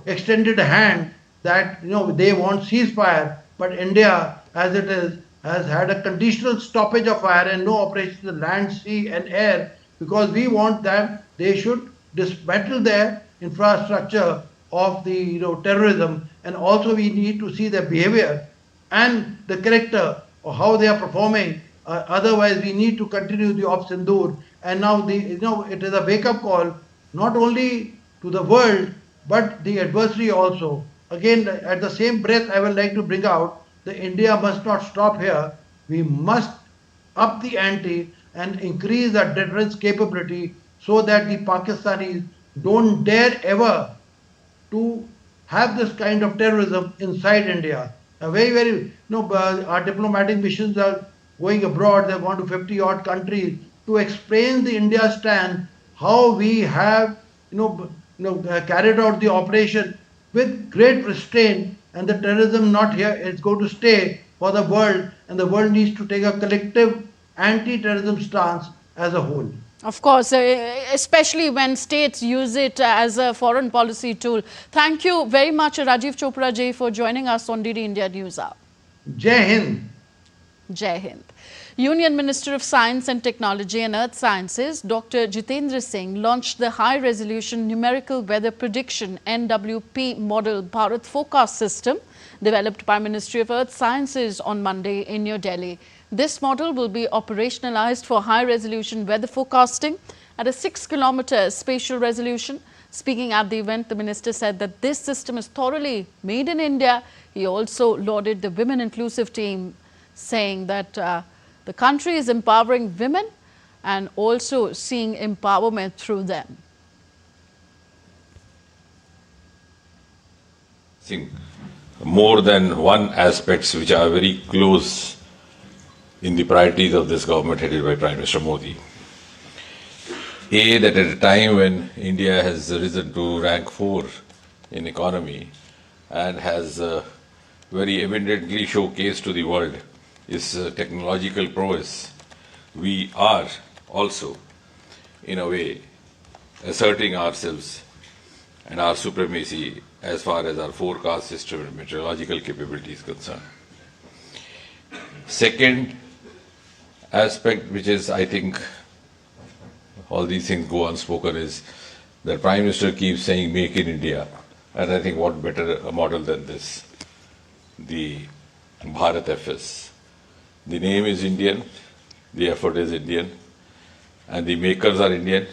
S18: extended a hand that, they want ceasefire. But India, as it is, has had a conditional stoppage of fire and no operations in land, sea and air, because we want them, they should dismantle their infrastructure of the terrorism, and also we need to see their behavior and the character of how they are performing. Otherwise, we need to continue the Op Sindoor. And now it is a wake-up call not only to the world but the adversary also. Again, at the same breath, I would like to bring out that India must not stop here. We must up the ante and increase our deterrence capability so that the Pakistanis don't dare ever to have this kind of terrorism inside India. Our diplomatic missions are going abroad. They've gone to 50 odd countries to explain the India stand, how we have carried out the operation with great restraint, and the terrorism not here, it's going to stay for the world, and the world needs to take a collective anti-terrorism stance as a whole.
S1: Of course, especially when states use it as a foreign policy tool. Thank you very much, Rajiv Chopra ji, for joining us on DD India News Hour.
S18: Jai Hind.
S1: Jai Hind. Union Minister of Science and Technology and Earth Sciences, Dr. Jitendra Singh, launched the High-Resolution Numerical Weather Prediction (NWP) Model Bharat Forecast System, developed by Ministry of Earth Sciences on Monday in New Delhi. This model will be operationalized for high-resolution weather forecasting at a 6-kilometer spatial resolution. Speaking at the event, the minister said that this system is thoroughly made in India. He also lauded the women inclusive team, saying that the country is empowering women and also seeing empowerment through them.
S19: I think more than one aspects which are very close in the priorities of this government headed by Prime Minister Modi. A, that at a time when India has risen to rank 4 in economy and has very evidently showcased to the world its technological prowess, we are also, in a way, asserting ourselves and our supremacy as far as our forecast system and meteorological capability is concerned. Second aspect, which is, I think, all these things go unspoken is that Prime Minister keeps saying "Make in India," and I think what better a model than this? The Bharat FS. The name is Indian, the effort is Indian, and the makers are Indian.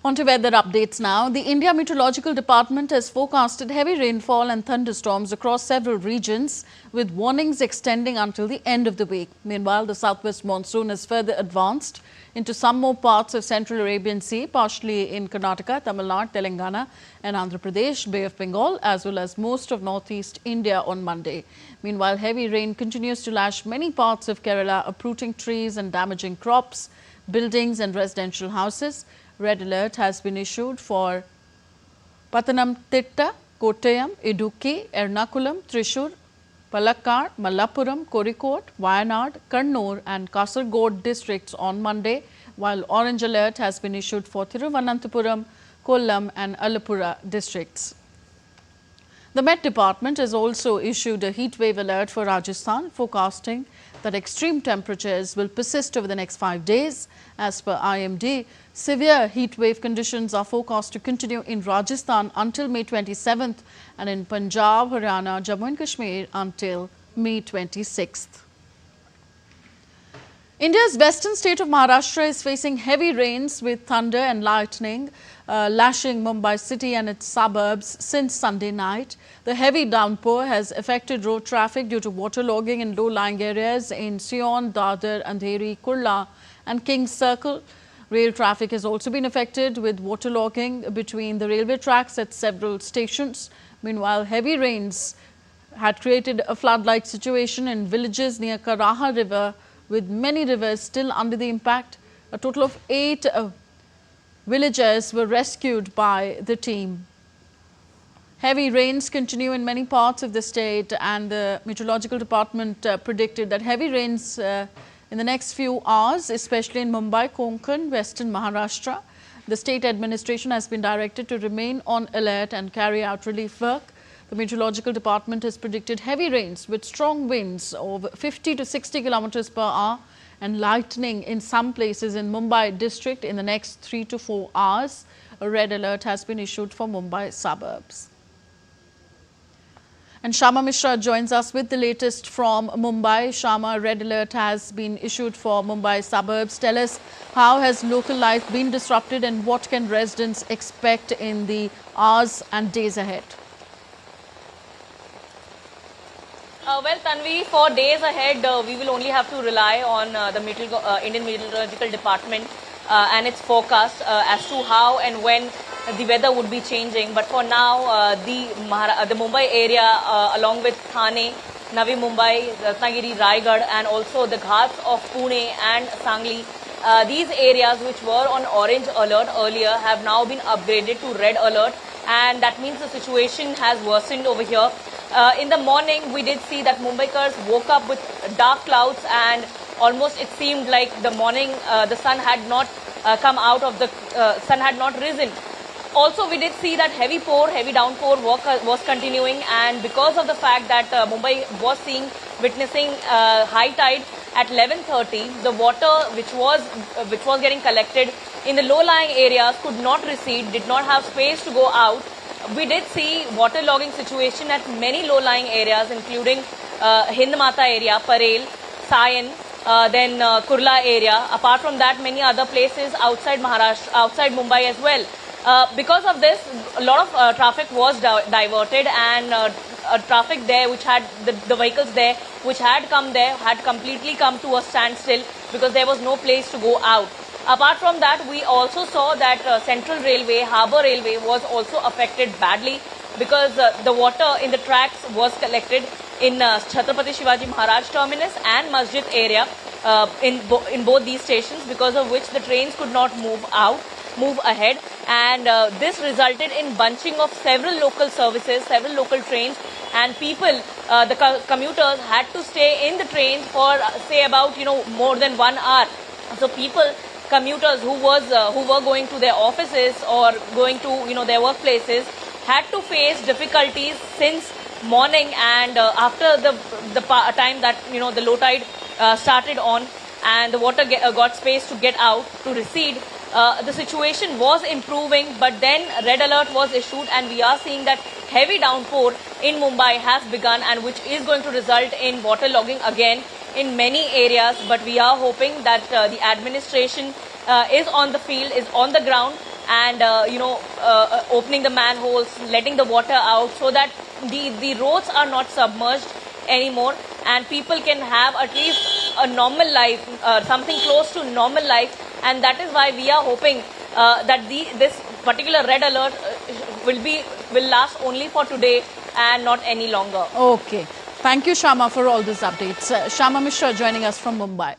S1: On to weather updates now. The India Meteorological Department has forecasted heavy rainfall and thunderstorms across several regions, with warnings extending until the end of the week. Meanwhile, the southwest monsoon has further advanced into some more parts of Central Arabian Sea, partially in Karnataka, Tamil Nadu, Telangana and Andhra Pradesh, Bay of Bengal, as well as most of northeast India on Monday. Meanwhile, heavy rain continues to lash many parts of Kerala, uprooting trees and damaging crops, buildings and residential houses. Red alert has been issued for Pathanamthitta, Kottayam, Idukki, Ernakulam, Thrissur, Palakkad, Malappuram, Kozhikode, Wayanad, Kannur and Kasaragod districts on Monday, while orange alert has been issued for Thiruvananthapuram, Kollam and Alappuzha districts. The Met Department has also issued a heat wave alert for Rajasthan, forecasting that extreme temperatures will persist over the next 5 days. As per IMD, severe heat wave conditions are forecast to continue in Rajasthan until May 27th and in Punjab, Haryana, Jammu and Kashmir until May 26th. India's western state of Maharashtra is facing heavy rains with thunder and lightning lashing Mumbai city and its suburbs since Sunday night. The heavy downpour has affected road traffic due to waterlogging in low-lying areas in Sion, Dadar, Andheri, Kurla and King's Circle. Rail traffic has also been affected with waterlogging between the railway tracks at several stations. Meanwhile, heavy rains had created a flood-like situation in villages near Karaha River, with many rivers still under the impact. A total of 8 villagers were rescued by the team. Heavy rains continue in many parts of the state, and the Meteorological Department predicted that heavy rains in the next few hours, especially in Mumbai, Konkan, Western Maharashtra. The state administration has been directed to remain on alert and carry out relief work. The Meteorological Department has predicted heavy rains with strong winds of 50 to 60 kilometers per hour and lightning in some places in Mumbai district in the next 3 to 4 hours. A red alert has been issued for Mumbai suburbs. And Shama Mishra joins us with the latest from Mumbai. Shama, red alert has been issued for Mumbai suburbs. Tell us, how has local life been disrupted and what can residents expect in the hours and days ahead?
S20: Well, Tanvi, for days ahead, we will only have to rely on the Indian Meteorological Department and its forecast as to how and when the weather would be changing. But for now, the Mumbai area, along with Thane, Navi Mumbai, Ratnagiri, Raigad, and also the Ghats of Pune and Sangli, these areas which were on orange alert earlier have now been upgraded to red alert, and that means the situation has worsened over here. In the morning, we did see that Mumbaikars woke up with dark clouds, and almost it seemed like the morning the sun had not come out of the sun had not risen. Also, we did see that heavy downpour was continuing, and because of the fact that Mumbai was witnessing high tide at 11:30, the water which was getting collected in the low-lying areas could not recede, did not have space to go out. We did see waterlogging situation at many low-lying areas, including Hindmata area, Parel, Sayan, then Kurla area. Apart from that, many other places outside Maharashtra, outside Mumbai as well. Because of this, a lot of traffic was diverted, and traffic there, which had the vehicles there, which had come there, had completely come to a standstill because there was no place to go out. Apart from that, we also saw that Central Railway, Harbour Railway was also affected badly because the water in the tracks was collected in Chhatrapati Shivaji Maharaj Terminus and Masjid area in both these stations, because of which the trains could not move ahead, and this resulted in bunching of several local services, several local trains, and people, the commuters had to stay in the trains for say about more than 1 hour. So commuters who were going to their offices or going to their workplaces had to face difficulties since morning, and after the time that the low tide started on. and the water got space to get out, to recede, the situation was improving, but then red alert was issued, and we are seeing that heavy downpour in Mumbai has begun, and which is going to result in waterlogging again in many areas. But we are hoping that the administration is on the field, is on the ground, and opening the manholes, letting the water out, so that the roads are not submerged anymore, and people can have at least a normal life, something close to normal life. And that is why we are hoping that this particular red alert will last only for today and not any longer.
S1: Okay. Thank you, Shama, for all these updates. Shama Mishra joining us from Mumbai.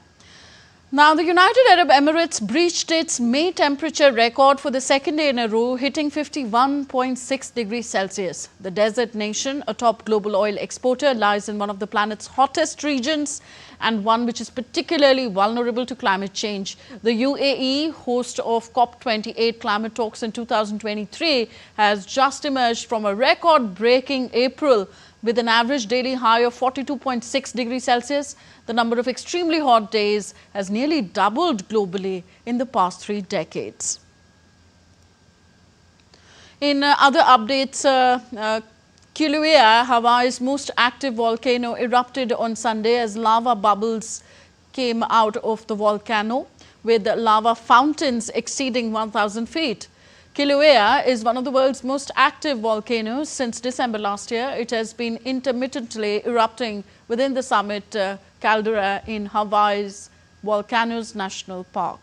S1: Now, the United Arab Emirates breached its May temperature record for the second day in a row, hitting 51.6 degrees Celsius. The desert nation, a top global oil exporter, lies in one of the planet's hottest regions and one which is particularly vulnerable to climate change. The UAE, host of COP28 climate talks in 2023, has just emerged from a record-breaking April with an average daily high of 42.6 degrees Celsius. The number of extremely hot days has nearly doubled globally in the past 3 decades. In other updates, Kilauea, Hawaii's most active volcano, erupted on Sunday as lava bubbles came out of the volcano, with lava fountains exceeding 1,000 feet. Kilauea is one of the world's most active volcanoes. Since December last year, it has been intermittently erupting within the summit caldera in Hawaii's Volcanoes National Park.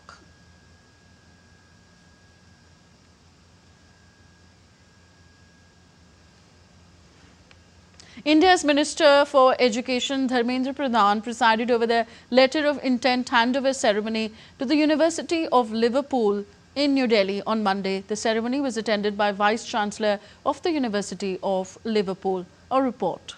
S1: India's Minister for Education, Dharmendra Pradhan, presided over the letter of intent handover ceremony to the University of Liverpool in New Delhi on Monday. The ceremony was attended by Vice-Chancellor of the University of Liverpool. A report.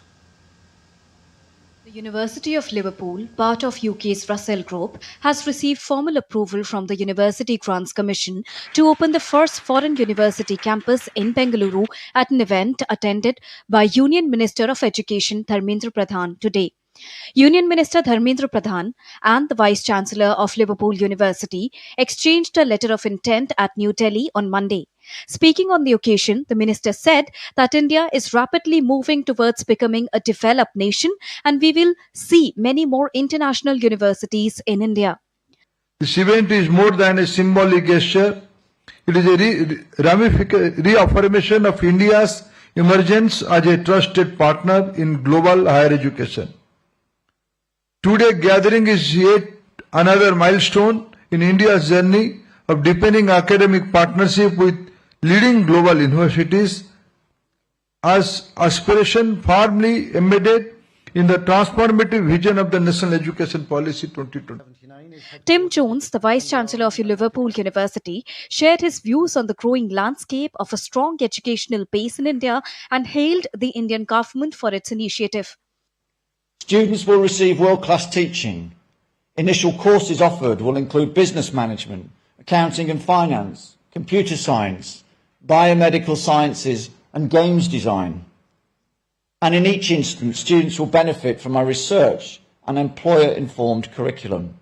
S17: The University of Liverpool, part of UK's Russell Group, has received formal approval from the University Grants Commission to open the first foreign university campus in Bengaluru at an event attended by Union Minister of Education Dharmendra Pradhan today. Union Minister Dharmendra Pradhan and the Vice-Chancellor of Liverpool University exchanged a letter of intent at New Delhi on Monday. Speaking on the occasion, the minister said that India is rapidly moving towards becoming a developed nation, and we will see many more international universities in India.
S18: This event is more than a symbolic gesture. It is a reaffirmation of India's emergence as a trusted partner in global higher education. Today's gathering is yet another milestone in India's journey of deepening academic partnership with leading global universities, as aspiration firmly embedded in the transformative vision of the National Education Policy 2020.
S17: Tim Jones, the Vice-Chancellor of Liverpool University, shared his views on the growing landscape of a strong educational base in India and hailed the Indian government for its initiative.
S21: Students will receive world-class teaching. Initial courses offered will include business management, accounting and finance, computer science, biomedical sciences and games design. And in each instance, students will benefit from our research and employer-informed curriculum.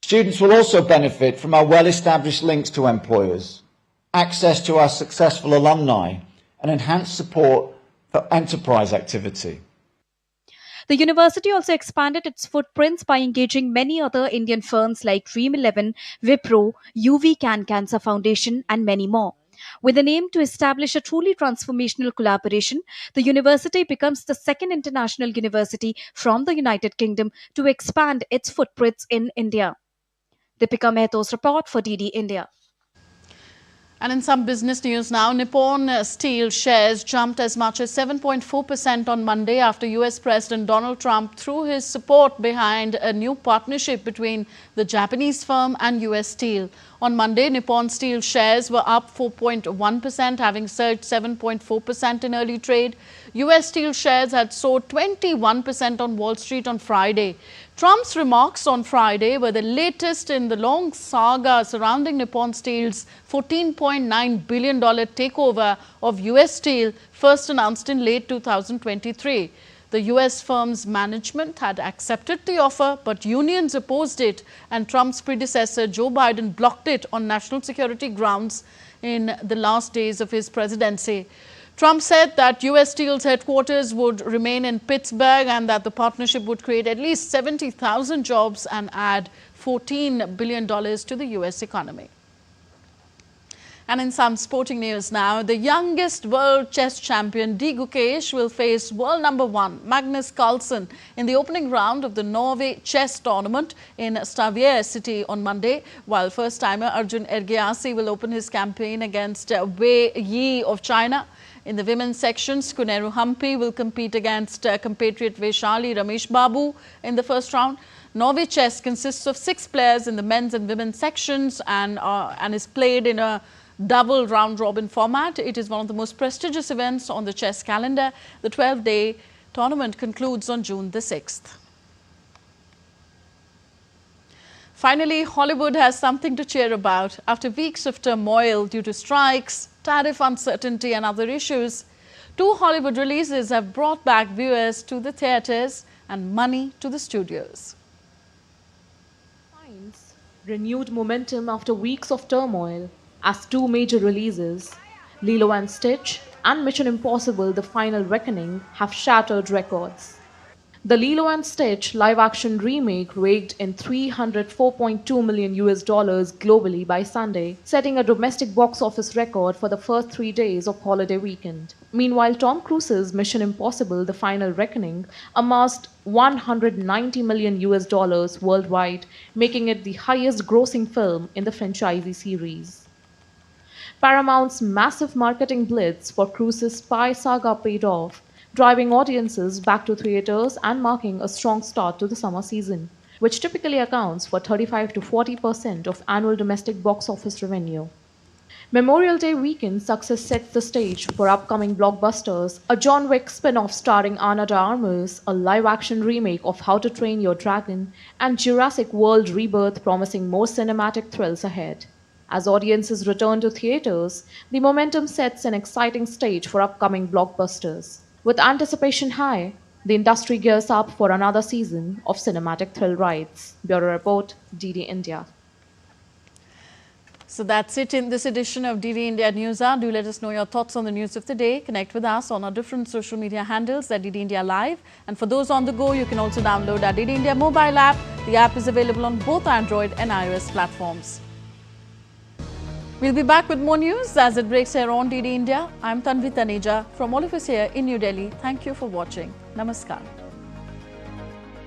S21: Students will also benefit from our well-established links to employers, access to our successful alumni, and enhanced support for enterprise activity.
S17: The university also expanded its footprints by engaging many other Indian firms like Dream11, Wipro, UV Cancer Foundation, and many more. With an aim to establish a truly transformational collaboration, the university becomes the second international university from the United Kingdom to expand its footprints in India. Deepika Mehto's report for DD India.
S1: And in some business news now, Nippon Steel shares jumped as much as 7.4% on Monday after US President Donald Trump threw his support behind a new partnership between the Japanese firm and US Steel. On Monday, Nippon Steel shares were up 4.1%, having surged 7.4% in early trade. US Steel shares had soared 21% on Wall Street on Friday. Trump's remarks on Friday were the latest in the long saga surrounding Nippon Steel's $14.9 billion takeover of US Steel, first announced in late 2023. The US firm's management had accepted the offer, but unions opposed it, and Trump's predecessor Joe Biden blocked it on national security grounds in the last days of his presidency. Trump said that US Steel's headquarters would remain in Pittsburgh and that the partnership would create at least 70,000 jobs and add $14 billion to the US economy. And in some sporting news now, the youngest world chess champion Gukesh will face world number 1 Magnus Carlsen in the opening round of the Norway chess tournament in Stavanger city on Monday, while first-timer Arjun Ergyasi will open his campaign against Wei Yi of China. In the women's sections, Kuneru Hampi will compete against compatriot Vaishali Ramesh Babu in the first round. Norway chess consists of 6 players in the men's and women's sections and is played in a double round-robin format. It is one of the most prestigious events on the chess calendar. The 12-day tournament concludes on June the 6th. Finally, Hollywood has something to cheer about. After weeks of turmoil due to strikes, tariff uncertainty and other issues, 2 Hollywood releases have brought back viewers to the theatres and money to the studios.
S5: Finds renewed momentum after weeks of turmoil, as 2 major releases, Lilo and Stitch and Mission Impossible: The Final Reckoning, have shattered records. The Lilo and Stitch live-action remake raked in $304.2 million globally by Sunday, setting a domestic box office record for the first 3 days of holiday weekend. Meanwhile, Tom Cruise's Mission Impossible: The Final Reckoning amassed $190 million worldwide, making it the highest-grossing film in the franchisee series. Paramount's massive marketing blitz for Cruise's spy saga paid off, driving audiences back to theaters and marking a strong start to the summer season, which typically accounts for 35 to 40% of annual domestic box office revenue. Memorial Day weekend success sets the stage for upcoming blockbusters: a John Wick spin-off starring Ana de Armas, a live-action remake of How to Train Your Dragon, and Jurassic World Rebirth promising more cinematic thrills ahead. As audiences return to theaters, the momentum sets an exciting stage for upcoming blockbusters. With anticipation high, the industry gears up for another season of cinematic thrill rides. Bureau Report, DD India.
S1: So that's it in this edition of DD India News Hour. Do let us know your thoughts on the news of the day. Connect with us on our different social media handles at DD India Live. And for those on the go, you can also download our DD India mobile app. The app is available on both Android and iOS platforms. We'll be back with more news as it breaks here on DD India. I'm Tanvi Taneja from all of us here in New Delhi. Thank you for watching. Namaskar.